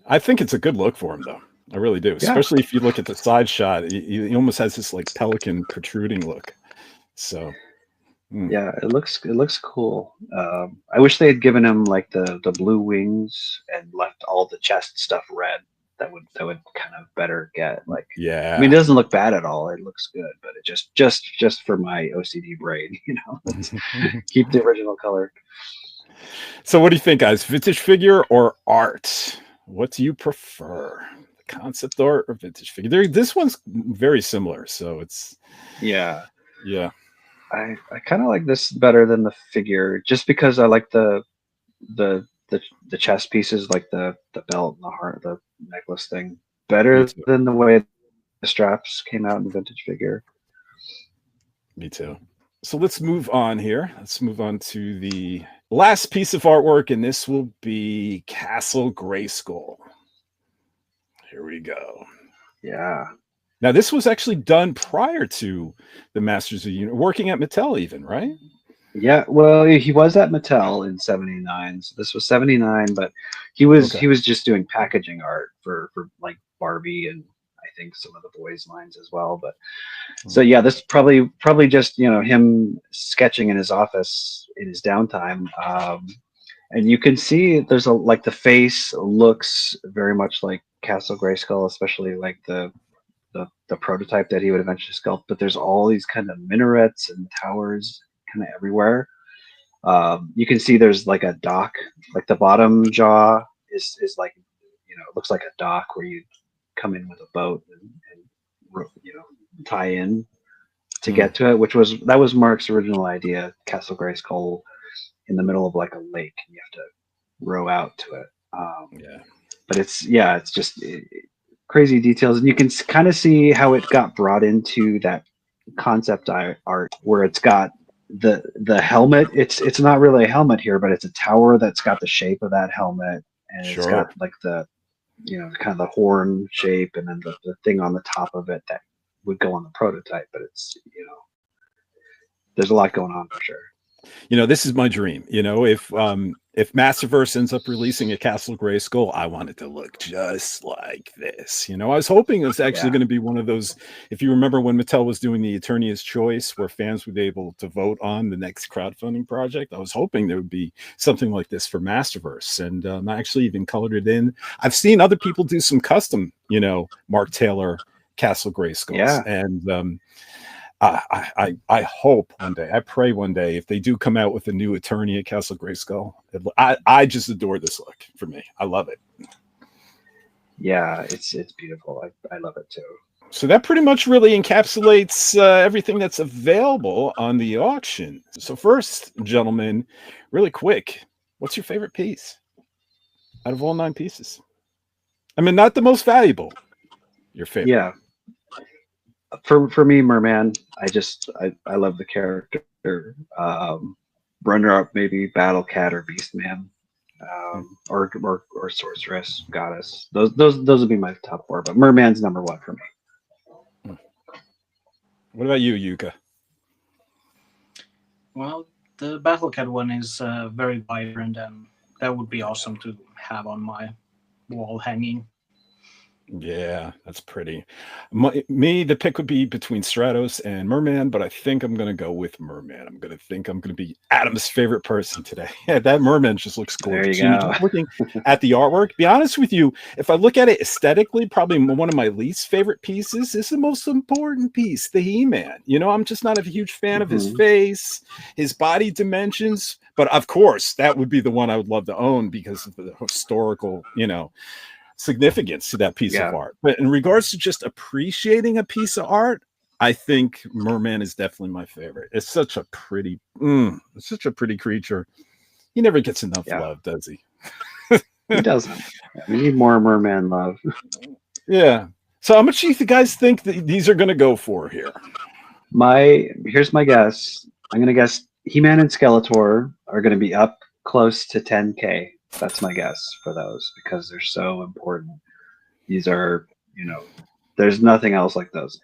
I think it's a good look for him, though. I really do, especially if you look at the side shot. He almost has this like pelican protruding look. So. Yeah, it looks cool. I wish they had given him like the blue wings and left all the chest stuff red. That would kind of better get like. Yeah. I mean, it doesn't look bad at all. It looks good, but it just for my OCD brain, let's keep the original color. So, what do you think, guys? Vintage figure or art? What do you prefer? Concept art or vintage figure? This one's very similar, so it's. Yeah. I kind of like this better than the figure, just because I like the chest pieces, like the belt and the heart, the necklace thing, better than the way the straps came out in the vintage figure. Me too. So let's move on here. Let's move on to the last piece of artwork, and this will be Castle Grayskull. Here we go. Yeah. Now, this was actually done prior to the Masters of the Universe, working at Mattel even, right? Yeah, well, he was at Mattel in '79, so this was '79, but he was just doing packaging art for like Barbie and I think some of the boys' lines as well. But so yeah, this probably just him sketching in his office in his downtime, and you can see there's the face looks very much like Castle Grayskull, especially like the prototype that he would eventually sculpt, but there's all these kind of minarets and towers kind of everywhere. You can see there's like a dock, like the bottom jaw is like, it looks like a dock where you come in with a boat and tie in to get to it, that was Mark's original idea, Castle Grayskull in the middle of like a lake, and you have to row out to it. But it's just crazy details, and you can kind of see how it got brought into that concept art where it's got the helmet. It's not really a helmet here, but it's a tower that's got the shape of that helmet, and it's got like the kind of the horn shape, and then the thing on the top of it that would go on the prototype. But it's there's a lot going on for sure. You know, this is my dream. You know, if Masterverse ends up releasing a Castle Grayskull, I want it to look just like this. You know, I was hoping it was actually going to be one of those. If you remember when Mattel was doing the Eternia's Choice, where fans would be able to vote on the next crowdfunding project, I was hoping there would be something like this for Masterverse, and I actually even colored it in. I've seen other people do some custom, you know, Mark Taylor Castle Grayskulls, and I hope one day, I pray one day, if they do come out with a new Attorneyia Castle Grayskull, I just adore this look. For me, I love it. Yeah, it's beautiful. I love it too. So that pretty much really encapsulates everything that's available on the auction. So first, gentlemen, really quick, what's your favorite piece out of all 9 pieces? I mean, not the most valuable. Your favorite? Yeah. For me, Merman, I love the character. Runner up, maybe Battle Cat or Beastman, or Sorceress, Goddess. Those would be my top 4. But Merman's number 1 for me. What about you, Jukka? Well, the Battle Cat one is very vibrant, and that would be awesome to have on my wall hanging. Yeah, that's pretty. The pick would be between Stratos and Merman, but I think I'm going to go with Merman. I'm going to be Adam's favorite person today. Yeah, that Merman just looks gorgeous. There you go. Looking at the artwork, be honest with you, if I look at it aesthetically, probably one of my least favorite pieces is the most important piece, the He-Man. You know, I'm just not a huge fan of his face, his body dimensions, but of course, that would be the one I would love to own because of the historical, you know, significance to that piece of art. But in regards to just appreciating a piece of art, I think Merman is definitely my favorite. It's such a pretty creature. He never gets enough love, does he? He doesn't. We need more Merman love. Yeah. So how much do you guys think that these are going to go for here? Here's my guess. I'm going to guess He-Man and Skeletor are going to be up close to 10K. That's my guess for those because they're so important. These are, you know, there's nothing else like those.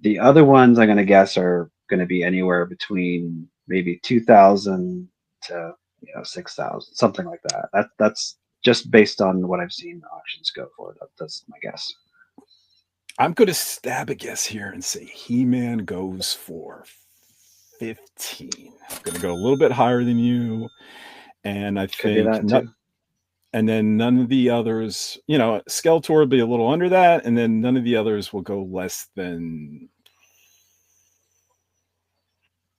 The other ones I'm going to guess are going to be anywhere between maybe 2,000 to 6,000, something like that. That's just based on what I've seen auctions go for. That's my guess. I'm going to stab a guess here and say He-Man goes for 15. I'm going to go a little bit higher than you. And I think, and then none of the others, you know, Skeletor will be a little under that, and then none of the others will go less than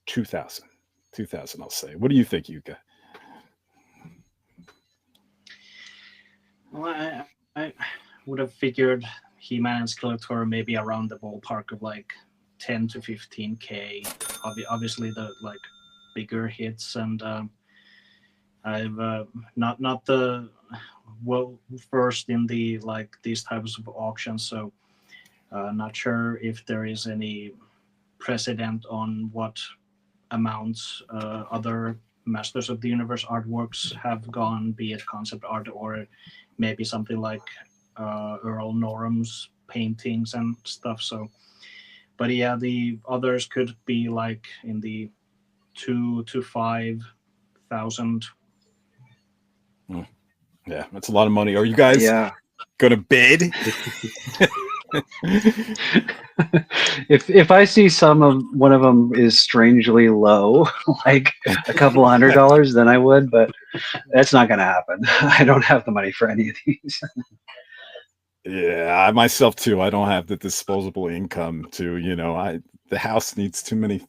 2,000. 2,000, I'll say. What do you think, Jukka? Well, I would have figured He-Man and Skeletor maybe around the ballpark of like 10 to 15K. Obviously, the like bigger hits and. I've not the well versed in the like these types of auctions, so not sure if there is any precedent on what amounts other Masters of the Universe artworks have gone, be it concept art or maybe something like Earl Norham's paintings and stuff. So, but yeah, the others could be like in the 2,000 to 5,000. Yeah, that's a lot of money. Are you guys going to bid? If I see one of them is strangely low, like a couple $100, then I would, but that's not going to happen. I don't have the money for any of these. Yeah, I myself too. I don't have the disposable income to, you know, the house needs too many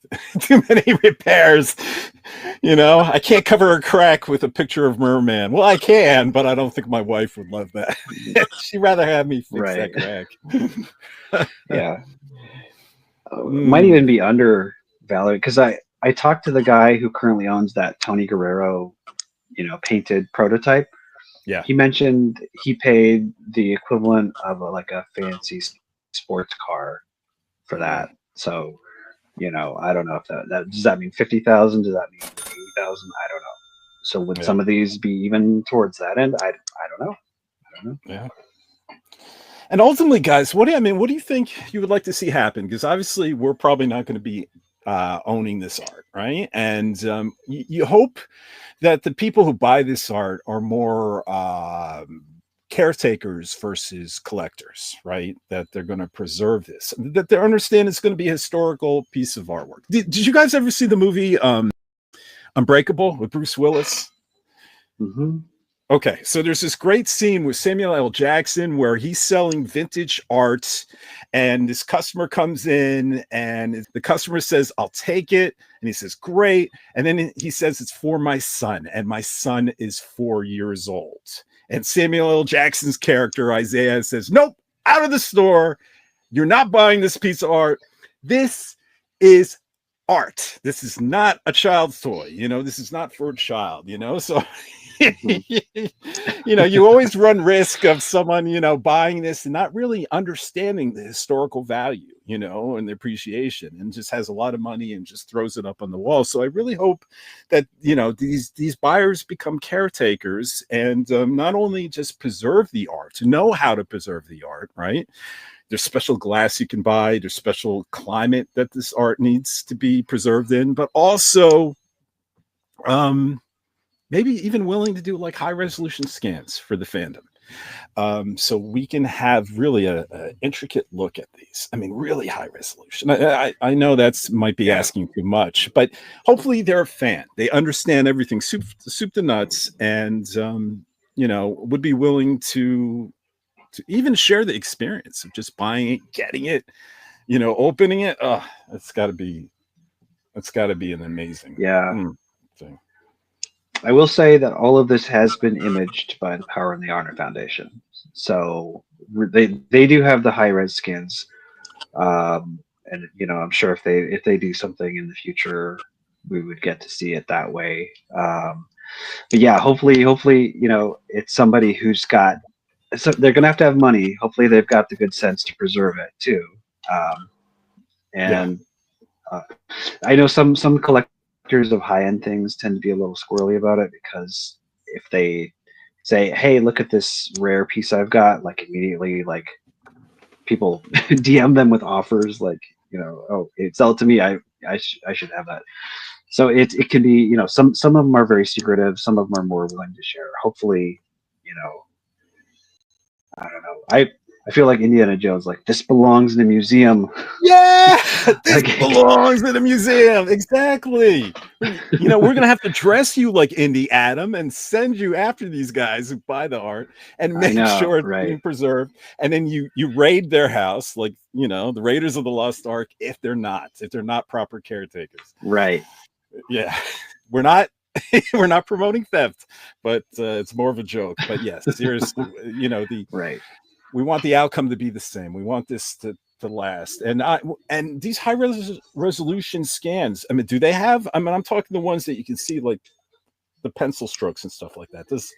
repairs. You know, I can't cover a crack with a picture of Merman. Well, I can, but I don't think my wife would love that. She'd rather have me fix that crack. Yeah. Might even be undervalued because I talked to the guy who currently owns that Tony Guerrero, you know, painted prototype. Yeah. He mentioned he paid the equivalent of like a fancy sports car for that. So, you know, I don't know if that does that mean 50,000? Does that mean 80,000? I don't know. So would some of these be even towards that end? I don't know. Yeah. And ultimately, guys, what do you think you would like to see happen? Because obviously we're probably not going to be owning this art, right? And you hope that the people who buy this art are more caretakers versus collectors, right? That they're going to preserve this, that they understand it's going to be a historical piece of artwork. Did you guys ever see the movie Unbreakable with Bruce Willis? Mm-hmm. Okay, so there's this great scene with Samuel L. Jackson where he's selling vintage art, and this customer comes in, and the customer says, "I'll take it," and he says, "Great," and then he says, "It's for my son, and my son is 4 years old." And Samuel L. Jackson's character Isaiah says, "Nope, out of the store. You're not buying this piece of art. This is art. This is not a child's toy. You know, this is not for a child. You know, so." You know, you always run risk of someone, you know, buying this and not really understanding the historical value, you know, and the appreciation, and just has a lot of money and just throws it up on the wall. So I really hope that, you know, these buyers become caretakers and not only just preserve the art, to know how to preserve the art, right? There's special glass you can buy. There's special climate that this art needs to be preserved in, but also, maybe even willing to do like high resolution scans for the fandom. So we can have really a intricate look at these. I mean, really high resolution. I know that's might be asking too much, but hopefully they're a fan. They understand everything soup to nuts, and you know, would be willing to even share the experience of just buying it, getting it, you know, opening it. Oh, it's got to be an amazing thing. I will say that all of this has been imaged by the Power and the Honor Foundation. So they do have the high res skins. And you know, I'm sure if they do something in the future, we would get to see it that way. But yeah, hopefully, you know, it's somebody who's got, so they're gonna have to have money. Hopefully they've got the good sense to preserve it too. I know some collectors of high-end things tend to be a little squirrely about it, because if they say, "Hey, look at this rare piece I've got," like immediately, like people DM them with offers, like, you know, "Oh, sell it to me. I should have that." So it can be, you know, some of them are very secretive, some of them are more willing to share. Hopefully, you know, I don't know. I feel like Indiana Jones, like, this belongs in a museum. Yeah, this belongs in a museum. Exactly. You know, we're gonna have to dress you like Indy Adam and send you after these guys who buy the art and make sure it's being preserved. And then you raid their house, like, you know, the Raiders of the Lost Ark, if they're not proper caretakers. Right. Yeah, we're not promoting theft, but it's more of a joke. But yes, seriously, you know, we want the outcome to be the same. We want this to last. And these high resolution scans, I mean, do they have, I mean, I'm talking the ones that you can see, like the pencil strokes and stuff like that. Does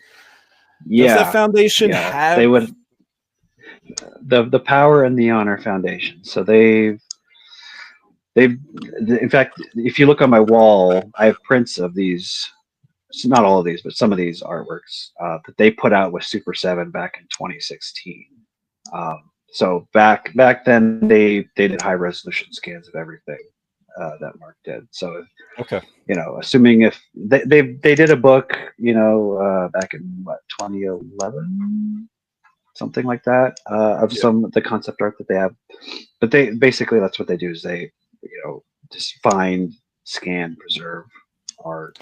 that foundation have? They would, the Power and the Honor Foundation. So they've in fact, if you look on my wall, I have prints of these. Not all of these, but some of these artworks that they put out with Super 7 back in 2016. So back then they did high resolution scans of everything that Mark did. So you know, assuming if they did a book, you know, back in what, 2011, something like that, of some of the concept art that they have. But they basically, that's what they do, is they, you know, just find, scan, preserve art.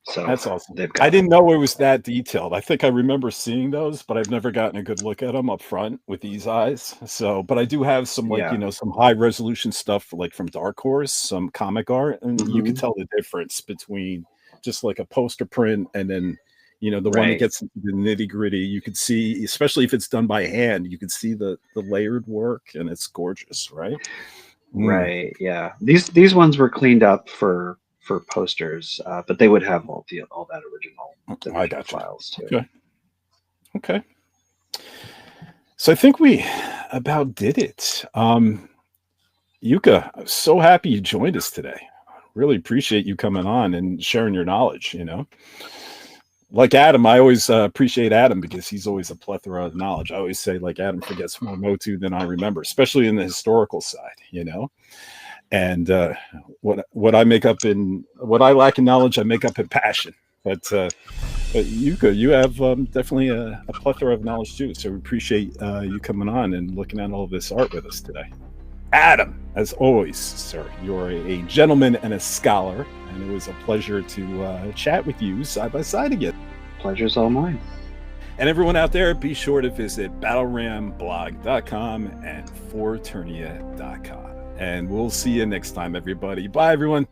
So that's awesome. I didn't know it was that detailed. I think I remember seeing those, but I've never gotten a good look at them up front with these eyes. So, but I do have some, like, you know, some high resolution stuff, like from Dark Horse, some comic art, and you can tell the difference between just like a poster print and then, you know, the one that gets into the nitty gritty. You could see, especially if it's done by hand, you can see the layered work, and it's gorgeous, right? Right. Yeah. These ones were cleaned up for posters, but they would have all that original files too. Okay. So I think we about did it. Jukka, I'm so happy you joined us today. Really appreciate you coming on and sharing your knowledge. You know, like Adam, I always appreciate Adam because he's always a plethora of knowledge. I always say, like, Adam forgets more MOTU than I remember, especially in the historical side. You know. And what I make up in what I lack in knowledge, I make up in passion. But you have definitely a plethora of knowledge too. So we appreciate you coming on and looking at all of this art with us today. Adam, as always, sir, you're a gentleman and a scholar, and it was a pleasure to chat with you side by side again. Pleasure's all mine. And everyone out there, be sure to visit battleramblog.com and FOR ETERNIA.com. And we'll see you next time, everybody. Bye, everyone.